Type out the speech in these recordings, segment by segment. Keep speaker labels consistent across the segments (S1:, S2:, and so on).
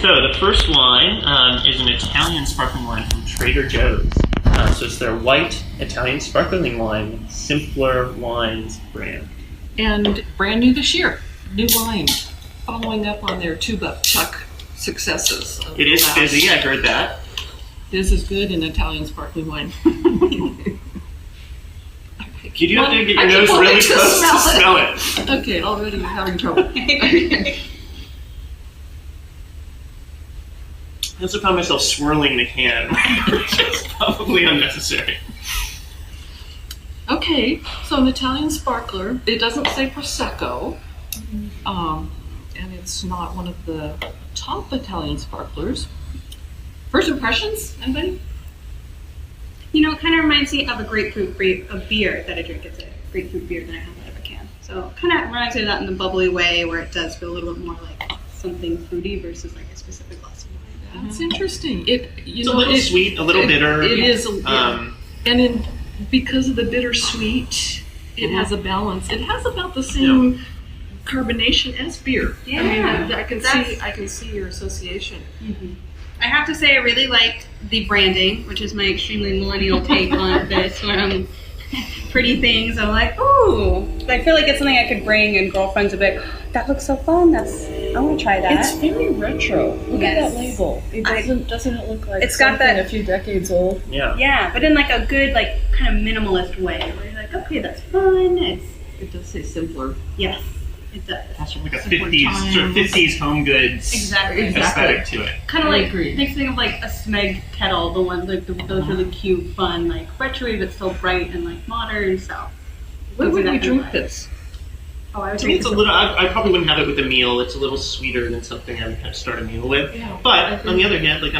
S1: So the first wine is an Italian sparkling wine from Trader Joe's. So it's their white Italian sparkling wine, Simpler Wines brand.
S2: And brand new this year. New line. Following up on their two-buck chuck successes.
S1: It is fizzy, I heard that.
S2: This is good in Italian sparkling wine.
S1: You'd have to get your nose really close to smell it.
S2: Okay, already I'm having trouble.
S1: I also found myself swirling the can, which is probably unnecessary.
S2: Okay, so an Italian sparkler. It doesn't say Prosecco, and it's not one of the top Italian sparklers. First impressions, anybody?
S3: You know, it kind of reminds me of a beer that I drink. It's a grapefruit beer that I have out of a can. So it kind of reminds me of that in the bubbly way where it does feel a little bit more like something fruity versus like a specific glass of wine.
S2: That's interesting. It's
S1: a little sweet, a little bitter.
S2: It is, and because of the bittersweet, it has a balance. It has about the same carbonation as beer.
S3: Yeah,
S2: I mean, I can see your association.
S3: Mm-hmm. I have to say I really liked the branding, which is my extremely millennial take on this, where I'm pretty things. I'm like, ooh, I feel like it's something I could bring and girlfriends would be like, that looks so fun. I want to try that.
S2: It's very retro. Look at that label. It doesn't it look like
S3: it's got that
S2: a few decades old?
S1: Yeah.
S3: Yeah, but in like a good, like kind of minimalist way, where you're like, okay, that's fun.
S2: It does say simpler.
S3: Yes. It does.
S1: That's like a 50s home goods aesthetic to it.
S3: Kind of like makes me think of like a Smeg kettle, the ones like those really cute, fun, like retro but still bright and like modern. So,
S2: when would we drink this?
S3: Oh, I would
S1: to me, it's a little. I probably wouldn't have it with a meal. It's a little sweeter than something I would kind of start a meal with. Yeah, but on the other hand, like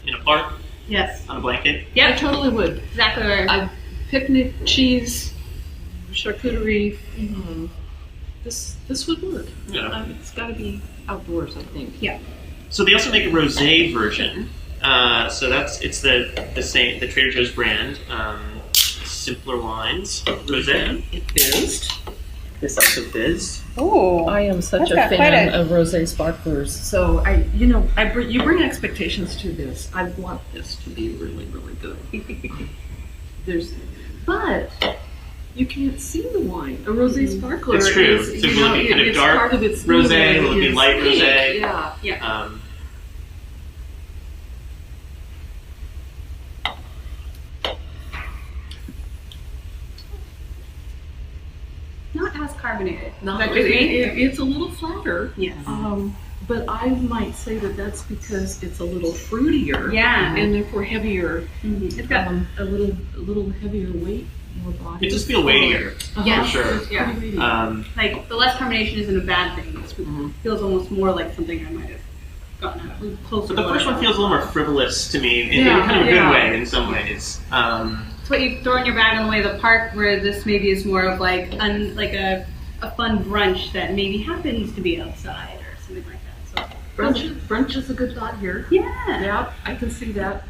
S1: in a park,
S3: yes,
S1: on a blanket,
S3: yeah,
S2: I totally would.
S3: Exactly right.
S2: Picnic, cheese, charcuterie. This would work.
S1: Yeah.
S2: It's got to be outdoors, I think.
S3: Yeah.
S1: So they also make a rosé version. So it's the same, the Trader Joe's brand, Simpler Wines rosé.
S2: It fizzed.
S1: This also fizzed.
S3: Oh,
S2: I am such a fan of rosé sparklers. So you bring expectations to this. I want this to be really, really good. But you can't see the wine. A rosé sparkler
S1: it's true. So it will be kind of dark rosé, it will be light rosé.
S2: Yeah.
S3: not as carbonated.
S2: It's a little flatter.
S3: Yes.
S2: But I might say that that's because it's a little fruitier.
S3: Yeah.
S2: And therefore heavier.
S3: Mm-hmm. It's got
S2: a little heavier weight.
S1: It just feels weightier, for sure.
S3: Yeah. Like the less carbonation isn't a bad thing. It feels almost more like something I might have gotten out closer.
S1: But the first one feels a little more frivolous to me, in kind of a good way in some ways.
S3: It's what you throw in your bag on the way to the park, where this maybe is more of like a fun brunch that maybe happens to be outside or something like that. So
S2: brunch is a good thought here.
S3: Yeah,
S2: I can see that.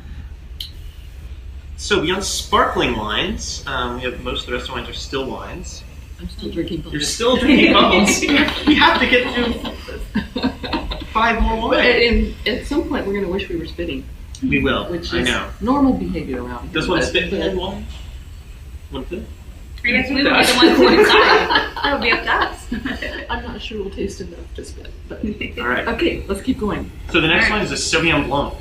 S1: So beyond sparkling wines, we have most of the rest of the wines are still wines.
S2: I'm still drinking bubbles.
S1: You're still drinking bubbles. We have to get through 5 more wines.
S2: And at some point, we're going to wish we were spitting.
S1: We will.
S2: Which
S1: I
S2: is
S1: know.
S2: Normal behavior around here.
S1: Does one spit in wine? One spit?
S3: I guess we would be the ones who would decide. That would be up to us.
S2: I'm not sure we'll taste enough to spit. But
S1: all right.
S2: Okay, let's keep going.
S1: So the next one is a Sauvignon Blanc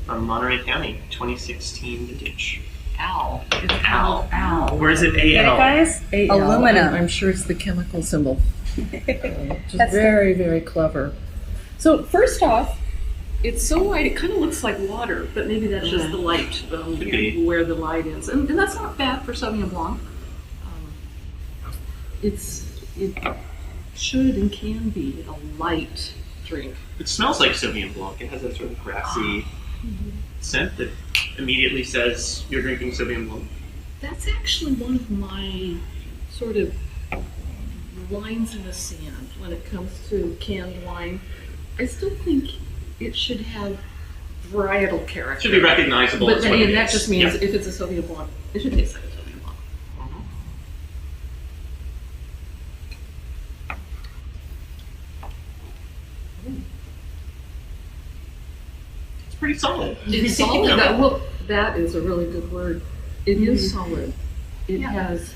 S1: from Monterey County, 2016 vintage.
S2: Ow. It's
S1: Ow.
S2: Ow.
S1: Where is it?
S3: Get it,
S1: AL.
S3: guys? Aluminum.
S2: I'm sure it's the chemical symbol. Just very, very clever. So first off, it's so white, it kind of looks like water, but maybe that's just the light, where the light is. And that's not bad for Sauvignon Blanc. It should and can be a light drink.
S1: It smells like Sauvignon Blanc. It has that sort of grassy scent that immediately says you're drinking Sauvignon Blanc.
S2: That's actually one of my sort of lines in the sand when it comes to canned wine. I still think it should have varietal character.
S1: It should be recognizable.
S2: But and that just means if it's a Sauvignon Blanc, it should taste like a Sauvignon Blanc.
S1: It's pretty solid.
S2: It's solid. That is a really good word. It is solid. It has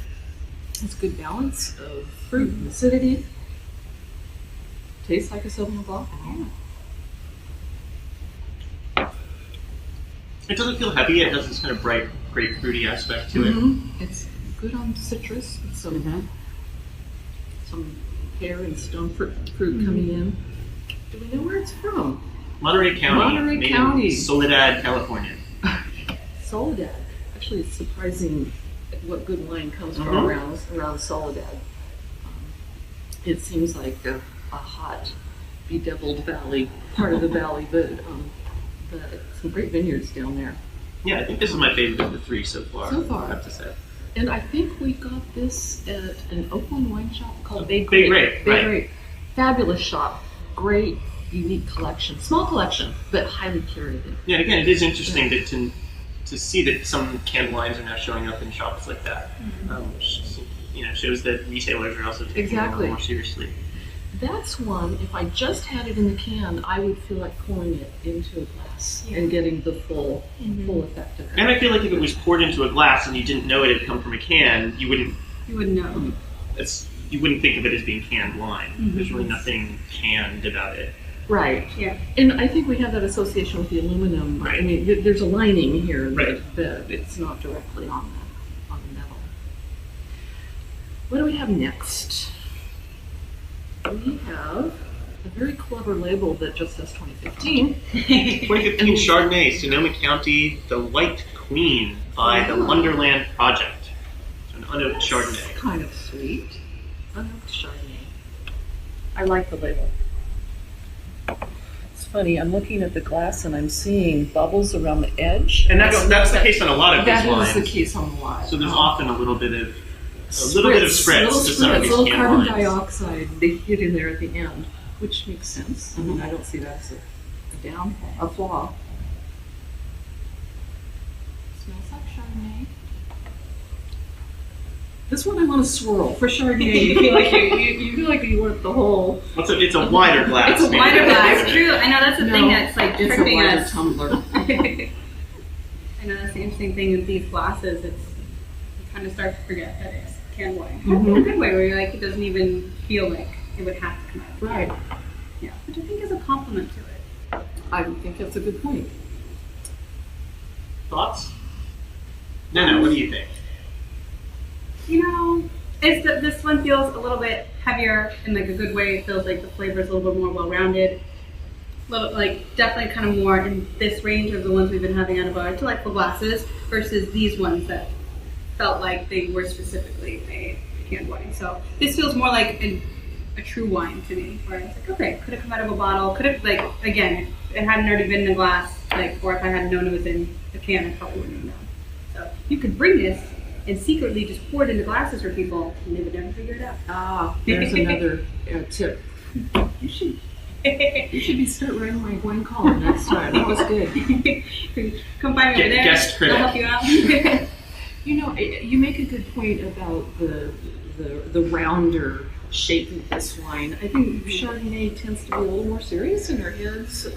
S2: good balance of fruit and acidity. Tastes like a Sauvignon Blanc.
S1: It doesn't feel heavy. It has this kind of bright grapefruity aspect to it.
S2: It's good on citrus with some pear and stone fruit coming in. Do we know where it's from?
S1: Monterey County.
S2: Monterey County.
S1: Soledad, California.
S2: Soledad. Actually, it's surprising what good wine comes from around Soledad. It seems like a hot, bedeviled valley, part of the valley, but some great vineyards down there.
S1: Yeah, I think this is my favorite of the three so far. I have to say.
S2: And I think we got this at an Oakland wine shop called Grape.
S1: Right.
S2: Fabulous shop. Great, unique collection. Small collection, but highly curated.
S1: Yeah, again, it is interesting to see that some canned wines are now showing up in shops like that, which shows that retailers are also taking it a little more seriously.
S2: That's one, if I just had it in the can, I would feel like pouring it into a glass and getting the full effect of it.
S1: And I feel like if it was poured into a glass and you didn't know it had come from a can, you wouldn't know. You wouldn't think of it as being canned wine. There's really nothing canned about it.
S2: Right. Yeah. And I think we have that association with the aluminum.
S1: Right.
S2: I mean, there's a lining here, but it's not directly on the metal. What do we have next? We have a very clever label that just says 2015.
S1: 2015 Chardonnay, Sonoma County, the White Queen by the Wonderland Project. So an unoaked Chardonnay.
S2: Kind of sweet. Unoaked Chardonnay. I like the label. It's funny, I'm looking at the glass and I'm seeing bubbles around the edge.
S1: And that's the case on a lot of these wines.
S2: That is the case on a lot.
S1: So there's often a little bit of spritz to some of these
S2: little
S1: canned
S2: carbon
S1: wines.
S2: dioxide they hit in there at the end, which makes sense. I mean, I don't see that as a flaw. Smells like Chardonnay. This one I want to swirl for Chardonnay. You feel like you want the whole.
S1: It's a wider glass.
S3: It's a wider glass. True. I know that's the thing that's like tripping us.
S2: It's a wider tumbler.
S3: I know that's the interesting thing with these glasses. You kind of start to forget that it's canned wine. In a good way, where you're like, it doesn't even feel like it would have to come out.
S2: Right.
S3: Yeah. Which I think is a compliment to it.
S2: I think that's a good point.
S1: Thoughts? No, what do you think?
S3: This one feels a little bit heavier in like a good way. It feels like the flavor is a little bit more well-rounded. Definitely kind of more in this range of the ones we've been having out of our delightful glasses versus these ones that felt like they were specifically a canned wine. So this feels more like a true wine to me, where it's like, okay, could have come out of a bottle, could have, again, if it hadn't already been in a glass, or if I hadn't known it was in a can, I probably wouldn't have known. So you could bring this and secretly just pour it into glasses for people, and they would never figure it out.
S2: There's another tip. You should start writing my wine column next time. That was good.
S3: Come find me over there.
S1: Guest critic.
S3: I'll help you out.
S2: You make a good point about the rounder shape of this wine. I think Chardonnay tends to be a little more serious in our heads.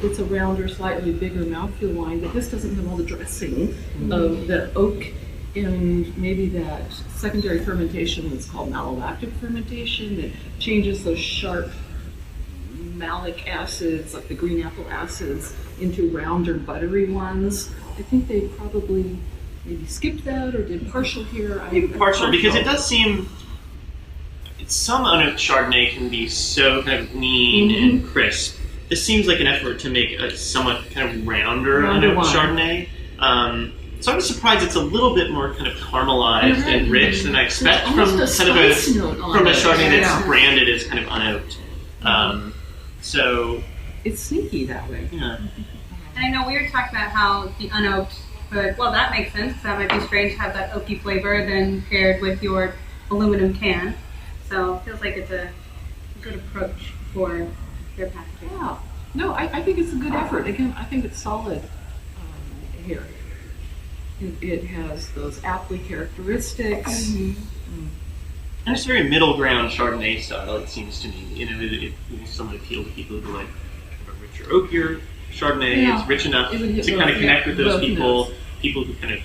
S2: It's a rounder, slightly bigger mouthfeel wine, but this doesn't have all the dressing of the oak and maybe that secondary fermentation that's called malolactic fermentation that changes those sharp malic acids, like the green apple acids, into rounder, buttery ones. I think they probably maybe skipped that or did partial here.
S1: Partial, because it does seem some unoaked Chardonnay can be so kind of lean and crisp. This seems like an effort to make a somewhat kind of rounder unoaked Chardonnay. So I was surprised it's a little bit more kind of caramelized and rich than I expect from a Chardonnay that's branded as kind of unoaked. So
S2: it's sneaky that way.
S1: Yeah.
S3: And I know we were talking about how the unoaked, but well, that makes sense. That might be strange to have that oaky flavor then paired with your aluminum can. So it feels like it's a good approach for their packaging.
S2: Yeah. No, I think it's a good effort. Again, I think it's solid here. It has those aptly characteristics.
S1: And it's a very middle ground Chardonnay style, it seems to me. It will somewhat appeal to people who like a richer, oakier Chardonnay.
S2: Yeah.
S1: It's rich enough
S2: It would hit
S1: to
S2: both,
S1: kind of connect with those
S2: both
S1: people.
S2: notes.
S1: People who kind of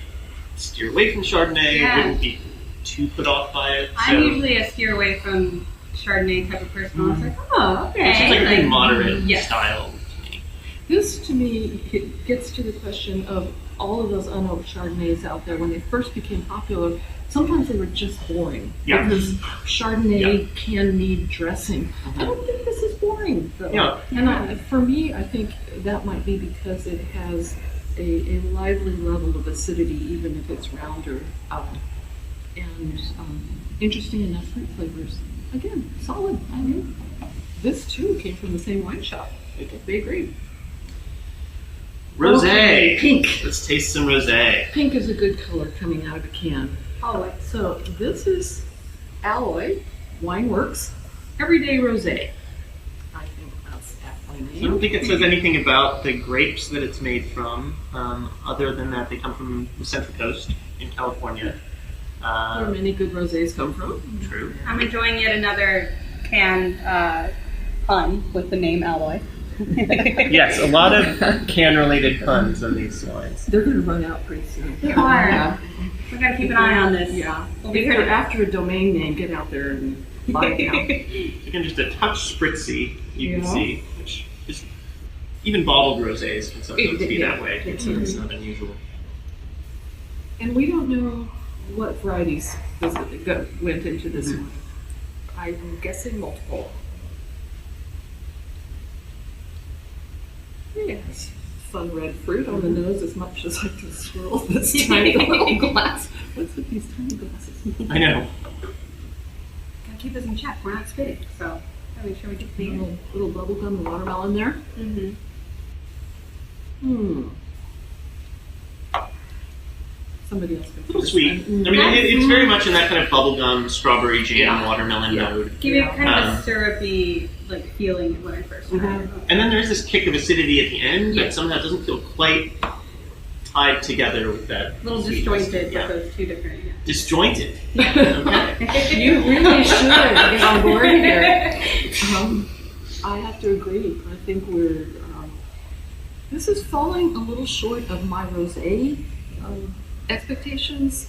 S1: steer away from Chardonnay wouldn't be too put off by it.
S3: I'm usually a steer away from Chardonnay type of person. I was like, oh, okay.
S1: It seems like a very moderate
S3: yes.
S1: style to me.
S2: This, to me, it gets to the question of all of those unoaked Chardonnays out there. When they first became popular, sometimes they were just boring.
S1: Yeah.
S2: Because Chardonnay can need dressing. I don't think this is boring, though.
S1: Yeah.
S2: And for me, I think that might be because it has a lively level of acidity, even if it's rounder. And interesting enough fruit flavors. Again, solid. I mean, this too came from the same wine shop. They agree.
S1: Rosé.
S2: Okay, pink.
S1: Let's taste some rosé.
S2: Pink is a good color coming out of a can.
S3: Always.
S2: So this is Alloy Wineworks Everyday Rosé. I think that's aptly
S1: I
S2: named.
S1: don't think it says anything about the grapes that it's made from, other than that they come from the Central Coast in California.
S2: Where many good rosés come from.
S1: True.
S3: I'm enjoying yet another can pun with the name Alloy.
S1: Yes, a lot of can-related puns on these wines.
S2: They're going to run out pretty soon.
S3: They are.
S2: Yeah.
S3: We gotta keep an eye on this.
S2: Yeah.
S3: We'll be
S2: If you're
S3: here.
S2: after a domain name, get out there and buy it now.
S1: Again, just a touch spritzy, you can
S2: Yeah.
S1: see, which is even bottled rosés can sometimes be
S2: Yeah.
S1: that way.
S2: It's
S1: So it's not unusual.
S2: And we don't know what varieties went into this one. I'm guessing multiple. Yes. Fun red fruit on the nose as much as I can swirl this tiny little glass. What's with these tiny glasses?
S1: I know.
S3: Gotta keep us in check. We're not spitting, so gotta make sure we get the
S2: Little bubble gum and watermelon there. Somebody else can
S1: A little sweet. I mean, it's very much in that kind of bubblegum, strawberry jam, watermelon mode.
S3: Give it kind of a syrupy like feeling when I first tried it.
S1: And then there's this kick of acidity at the end that somehow doesn't feel quite tied together with that.
S3: A little
S1: sweetness.
S3: disjointed
S1: Yeah.
S3: with those two different.
S1: Disjointed. Okay.
S2: You really should get on board here. I have to agree. I think we're. This is falling a little short of my rosé expectations,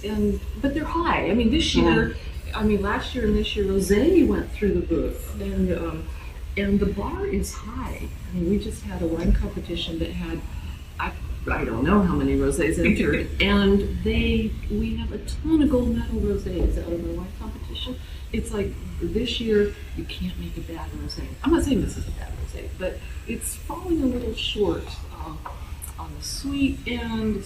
S2: but they're high. I mean, this year, last year and this year, rosé went through the roof, and the bar is high. I mean, we just had a wine competition that had. I don't know how many rosés entered, and we have a ton of gold medal rosés out of the wine competition. It's like this year you can't make a bad rosé. I'm not saying this is a bad rosé, but it's falling a little short on the sweet end. It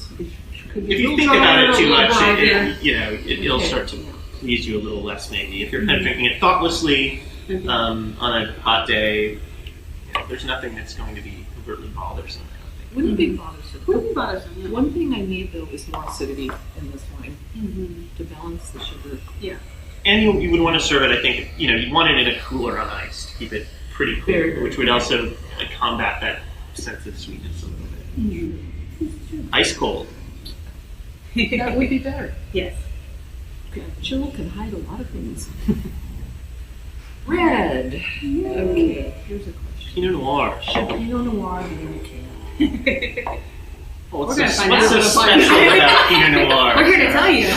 S2: could be
S1: If
S2: a
S1: you
S2: little
S1: think
S2: drier,
S1: about it
S2: a
S1: too
S2: little
S1: much,
S2: drier.
S1: it'll start to please you a little less maybe. If you're kind of drinking it thoughtlessly on a hot day, there's nothing that's going to be overtly bothersome.
S2: Wouldn't be bothersome.
S3: Wouldn't bother me.
S2: One thing I need though is more acidity in this wine to balance the sugar.
S3: Yeah.
S1: And you would want to serve it, I think, you want it in a cooler on ice to keep it pretty cool,
S2: Very, very
S1: which would also combat that sense of sweetness a little bit. Ice cold.
S2: That would be better.
S3: Yes.
S2: Chill can hide a lot of things. Red. Okay, here's a question.
S1: Pinot Noir.
S2: Pinot Noir in a can.
S1: What's
S3: We're gonna
S1: so
S3: find out.
S1: special about Pinot Noir?
S3: We're here to tell you.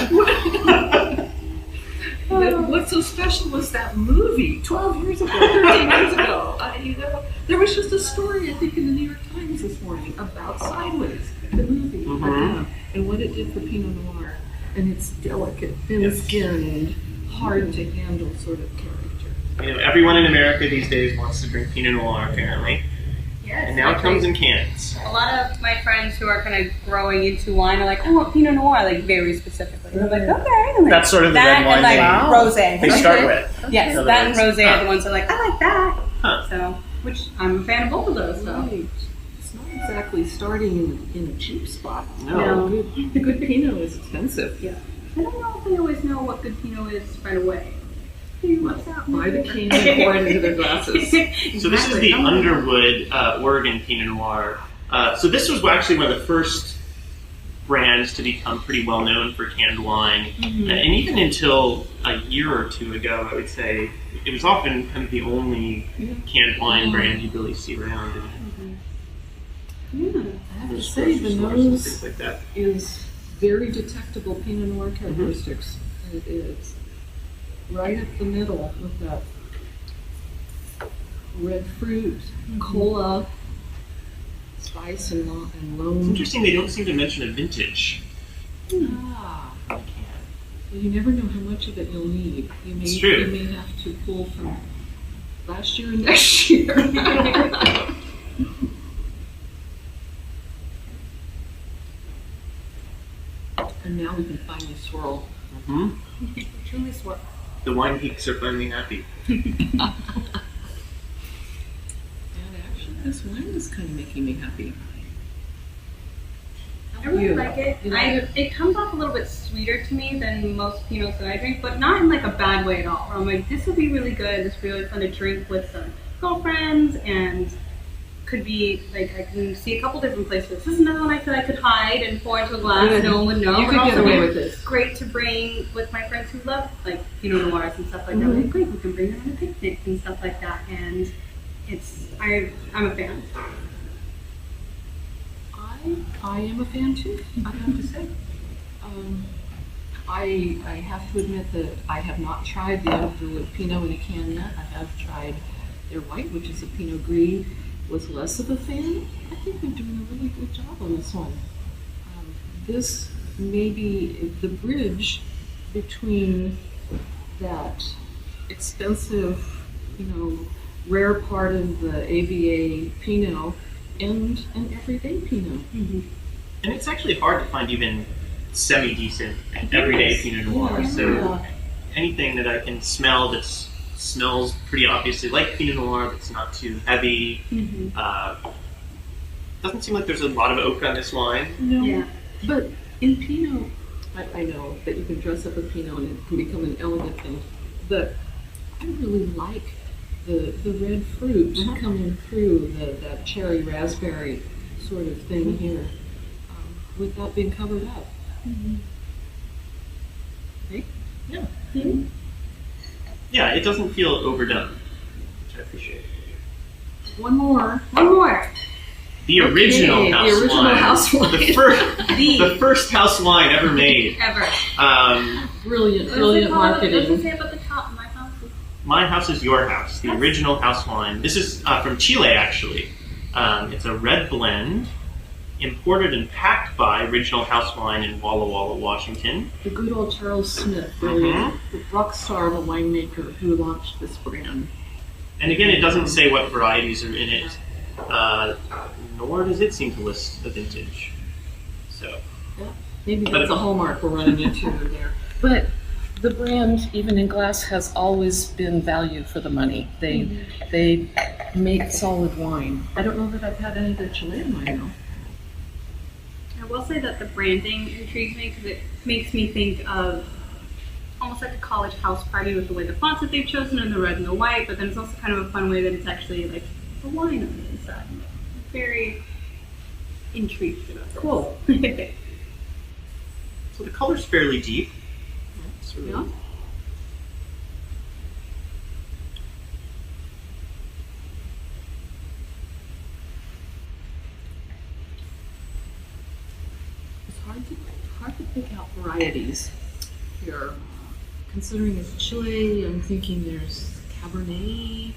S2: What's so special was that movie 12 years ago, 13 years ago. There was just a story, I think, in the New York Times this morning about Sideways, the movie, and what it did for Pinot Noir. And it's delicate, thin-skinned, hard to handle sort of character.
S1: Everyone in America these days wants to drink Pinot Noir, apparently.
S3: Yes.
S1: And now it comes in cans.
S3: A lot of my friends who are kind of growing into wine are like, I want Pinot Noir, like very specifically. And I'm like, okay. And
S1: That's sort of the
S3: that
S1: red wine
S3: and like rosé.
S1: they start with.
S3: Yes,
S1: In
S3: that
S1: other
S3: and
S1: words.
S3: rosé are the ones that are like, I like that.
S1: Huh.
S3: So, which I'm a fan of both of those. So.
S2: Right. It's not exactly starting in a cheap spot.
S1: No.
S2: Good Pinot is expensive.
S3: Yeah. I don't know if they always know what good Pinot is right away. What's that?
S2: Buy the can and pour it into their glasses.
S1: So this is the Underwood Oregon Pinot Noir. So this was actually one of the first brand to become pretty well known for canned wine. And even until a year or two ago, I would say, it was often kind of the only canned wine brand you really see around.
S2: I have to say, the nose is very detectable Pinot Noir characteristics. It is right up the middle with that red fruit, cola, spice, and loam.
S1: It's interesting they don't seem to mention a vintage.
S2: Ah, well, you never know how much of it you'll need.
S1: It's true.
S2: You may have to pull from last year and next year. And now we can finally swirl.
S3: Truly swirl.
S1: The wine geeks are finally happy.
S2: And actually, this wine is kind of making me happy.
S3: I really like it. It comes off a little bit sweeter to me than most Pinots that I drink, but not in like a bad way at all. Where I'm like, this would be really good. This would be really fun to drink with some girlfriends, and could be like, I can see a couple different places. This is another one I feel I could hide and pour into a glass. No one would know.
S2: You could get away with this.
S3: Great to bring with my friends who love like Pinot Noirs and stuff like that. Like, great, we can bring them on a picnic and stuff like that. And I'm a fan.
S2: I am a fan too, I have to say. I have to admit that I have not tried the Underwood Pinot in a can yet. I have tried their white, which is a Pinot Gris. Was less of a fan. I think they're doing a really good job on this one. This may be the bridge between that expensive, rare part of the AVA Pinot and an everyday Pinot.
S1: And it's actually hard to find even semi-decent everyday Pinot Noir. So anything that I can smell that smells pretty obviously like Pinot Noir, but it's not too heavy. Doesn't seem like there's a lot of oak on this wine.
S2: No. Yeah. But in Pinot, I know that you can dress up a Pinot and it can become an elegant thing, but I really like the red fruit coming through, that cherry raspberry sort of thing here, without being covered up. Okay? Yeah.
S1: Yeah, it doesn't feel overdone, which I appreciate.
S2: One more.
S1: The original house wine. The first house wine ever made.
S3: Ever.
S2: Brilliant marketing.
S3: What does it say about the top?
S1: My house is your house. The original house wine. This is from Chile, actually. It's a red blend, imported and packed by Original House Wine in Walla Walla, Washington.
S2: The good old Charles Smith, the rock star of a winemaker who launched this brand.
S1: And again, it doesn't say what varieties are in it, nor does it seem to list the vintage. So,
S2: maybe that's a hallmark we're running into there. But the brand, even in glass, has always been value for the money. They make solid wine. I don't know that I've had any of their Chilean wine though.
S3: I will say that the branding intrigues me because it makes me think of almost like a college house party with the way the fonts that they've chosen and the red and the white, but then it's also kind of a fun way that it's actually like a wine on the inside. Very intrigued about it.
S2: Cool.
S1: So the color's fairly deep.
S2: Yeah. It's hard to pick out varieties here. Considering it's Chile, I'm thinking there's Cabernet.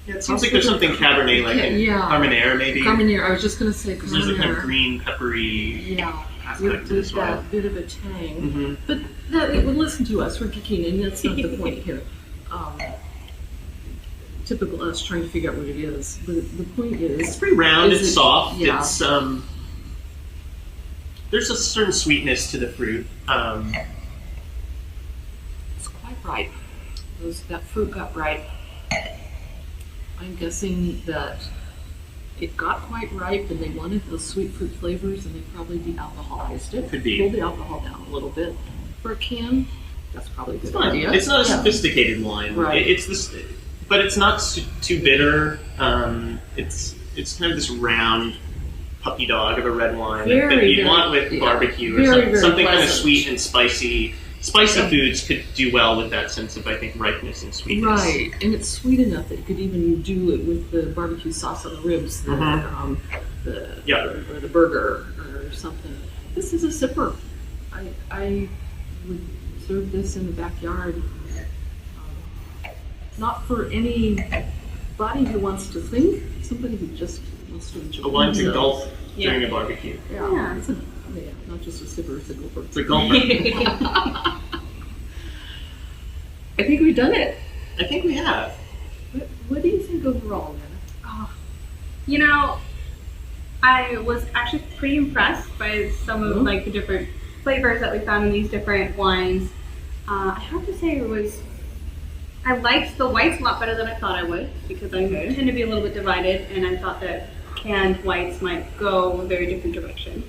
S1: Yeah, it sounds like there's something Cabernet, like in Carmenere, maybe.
S2: Carmenere, I was just going to say Carmenere.
S1: There's a kind of green, peppery aspect to this
S2: that bit of a tang. But it would listen to us, we're geeking, and that's not the point here. Typical us trying to figure out what it is. The point is...
S1: It's pretty round, it's soft, it's... there's a certain sweetness to the fruit.
S2: It's quite ripe. That fruit got ripe. I'm guessing that it got quite ripe and they wanted those sweet fruit flavors and they probably de-alcoholized it.
S1: Could be.
S2: Pulled the alcohol down a little bit. For a can, that's probably a good idea.
S1: It's not a sophisticated wine.
S2: Right.
S1: It's this, but it's not too bitter. It's kind of this round puppy dog of a red wine
S2: Very,
S1: that you'd
S2: very-
S1: want with
S2: yeah.
S1: barbecue or
S2: Very, very
S1: something kind of
S2: pleasant.
S1: sweet and spicy. Spicy
S2: Yeah.
S1: foods could do well with that sense of, I think, ripeness and sweetness.
S2: Right, and it's sweet enough that you could even do it with the barbecue sauce on the ribs, or the burger or something. This is a sipper. I would serve this in the backyard. Not for anybody who wants to think, somebody who just wants to enjoy.
S1: A wine to
S2: themselves.
S1: gulp
S3: Yeah.
S1: during a barbecue.
S2: Yeah, it's not just a sipper, it's a gulper.
S1: It's a gulper.
S2: I think we've done it.
S1: I think we have.
S2: What do you think overall, Nena?
S3: You know, I was actually pretty impressed by some of like the different flavors that we found in these different wines. I have to say I liked the whites a lot better than I thought I would, because I tend to be a little bit divided, and I thought that canned whites might go a very different direction.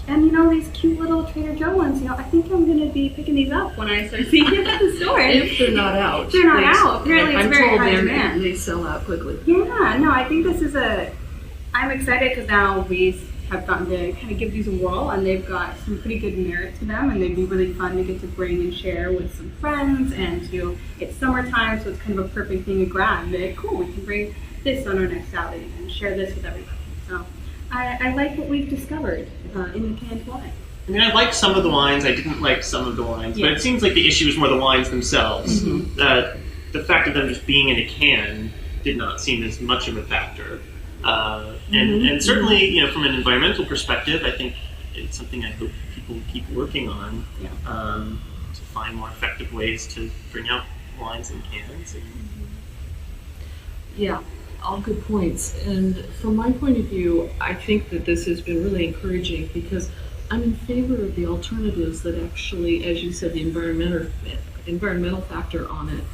S3: And you know, these cute little Trader Joe ones, you know, I think I'm going to be picking these up when I start seeing them at the store.
S2: If they're not out.
S3: They're not out. Apparently it's
S2: I'm
S3: very
S2: told
S3: high demand.
S2: they sell out quickly.
S3: Yeah, no, I think this is I'm excited because now we have gotten to kind of give these a whirl, and they've got some pretty good merit to them, and they'd be really fun to get to bring and share with some friends, and it's summertime, so it's kind of a perfect thing to grab and be like, cool, we can bring this on our next outing and share this with everybody. So I like what we've discovered in the canned wine.
S1: I mean, I like some of the wines. I didn't like some of the wines,
S3: Yeah.
S1: but it seems like the issue is more the wines themselves.
S2: Mm-hmm.
S1: The fact of them just being in a can did not seem as much of a factor. And certainly, you know, from an environmental perspective, I think it's something I hope people keep working on to find more effective ways to bring out wines in cans.
S2: Yeah, all good points. And from my point of view, I think that this has been really encouraging because I'm in favor of the alternatives that actually, as you said, the environmental factor on it.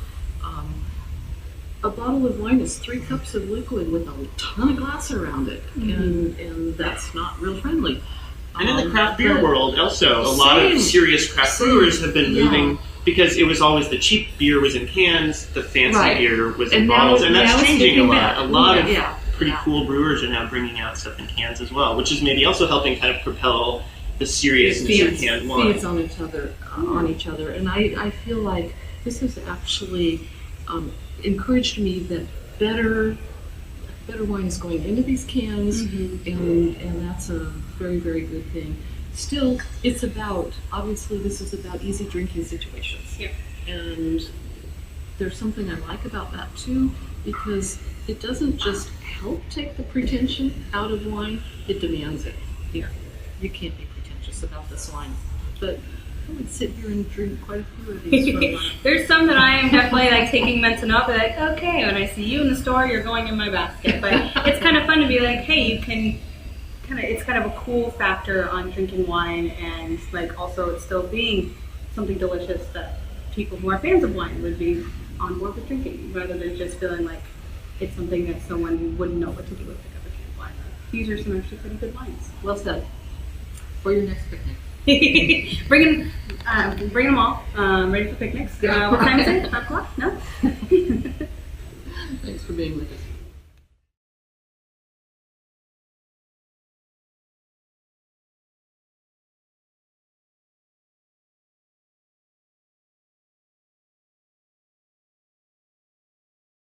S2: A bottle of wine is 3 cups of liquid with a ton of glass around it, and that's not real friendly.
S1: And in the craft beer world, also, a lot of serious craft brewers have been moving, because it was always the cheap beer was in cans, the fancy beer was in bottles, and that's changing a lot. A lot of pretty cool brewers are now bringing out stuff in cans as well, which is maybe also helping kind of propel the seriousness of canned wine.
S2: Feeds on each other, and I feel like this has actually encouraged me that better wine is going into these cans, and that's a very, very good thing. Still, obviously this is about easy drinking situations.
S3: Yeah.
S2: And there's something I like about that too, because it doesn't just help take the pretension out of wine, it demands it. You can't be pretentious about this wine. But I would sit here and drink quite a few of these for a while.
S3: There's some that I am definitely like taking mention up, like, okay, when I see you in the store, you're going in my basket. But it's kind of fun to be like, hey, you can it's kind of a cool factor on drinking wine, and like also it's still being something delicious that people who are fans of wine would be on board with drinking, rather than just feeling like it's something that someone wouldn't know what to do with a cup of canned wine. These are some actually pretty good wines.
S2: Well said. For your next picnic.
S3: Bring them all. Ready for picnics. What time is it? 5 o'clock? No?
S2: Thanks for being with us.